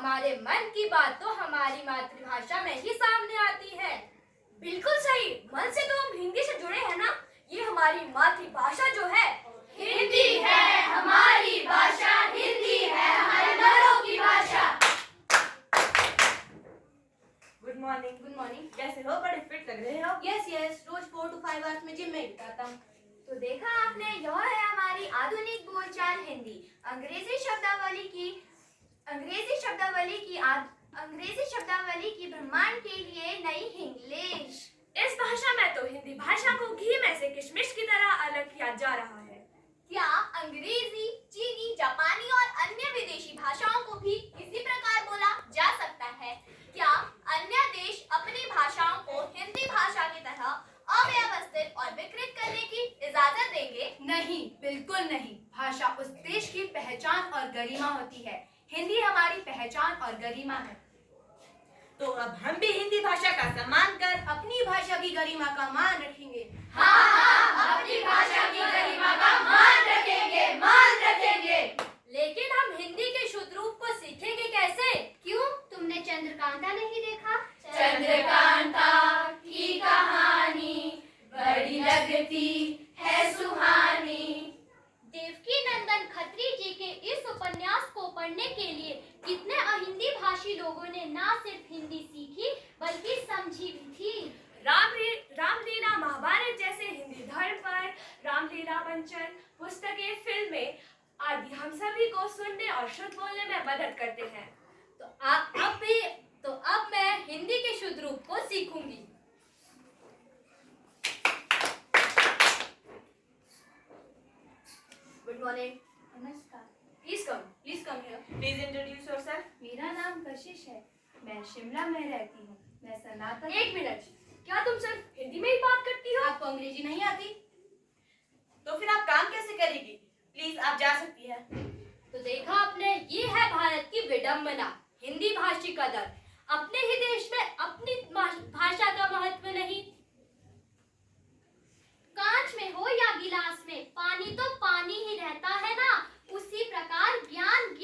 हमारे मन की बात तो हमारी मातृभाषा में ही सामने आती है। बिल्कुल सही। मन से तो हम हिंदी से जुड़े हैं ना। ये हमारी मातृभाषा जो है हिंदी है, हमारी भाषा हिंदी है, हमारे बड़ों की भाषा। Good morning. Good morning. कैसे हो? बड़े फिट लग रहे हो। यस, रोज 4 to 5 आवर्स में जिम में बिताता हूँ। तो देखा आपने, यह है हमारी आधुनिक बोलचाल हिंदी। अंग्रेजी शब्दावली की ब्रह्मांड के लिए नई इंग्लिश। इस भाषा में तो हिंदी भाषा को घी में से किशमिश की तरह अलग किया जा रहा है। क्या अंग्रेजी, चीनी, जापानी और अन्य विदेशी भाषाओं को भी इसी प्रकार बोला जा सकता है? क्या अन्य देश अपनी भाषाओं को हिंदी भाषा की तरह अव्यवस्थित और विकृत करने की इजाजत देंगे? नहीं, बिल्कुल नहीं। भाषा उस देश की पहचान और गरिमा होती है। हिंदी हमारी पहचान और गरिमा है। तो अब हम भी हिंदी भाषा का सम्मान कर अपनी भाषा की गरिमा का मान रखेंगे। हाँ, अपनी भाषा की गरिमा का मान रखेंगे। लेकिन हम हिंदी के शुद्ध रूप को सीखेंगे कैसे? क्यों, तुमने चंद्रकांता नहीं देखा? चंद्रकांता की कहानी बड़ी लगती है सुहानी। देवकी नंदन खत्री जी के इस उपन्यास को पढ़ने के लिए कितने अहिंदी भाषी लोगों ने न सिर्फ हिंदी सीखी बल्कि समझी भी थी। रामलीला, महाभारत जैसे हिंदी धर्म पर रामलीला मंचन, पुस्तकें, फिल्में आदि हम सभी को सुनने और शुद्ध बोलने में मदद करते हैं। तो अब मैं हिंदी के शुद्ध रूप को सीखूंगी। Good morning. नमस्कार। Please come here. Please introduce yourself. मेरा नाम कशिश है। मैं शिमला में रहती हूँ। मैं सनातन। एक मिनट, क्या तुम सिर्फ हिंदी में ही बात करती हो? आपको अंग्रेजी नहीं आती? तो फिर आप काम कैसे करेगी? प्लीज आप जा सकती है। तो देखा आपने, ये है भारत की विडंबना, हिंदी भाषी का दर्द। अपने ही देश में अपनी भाषा का महत्व नहीं। कांच में हो या गिलास में, पानी तो पानी ही रहता है ना। उसी प्रकार ज्ञान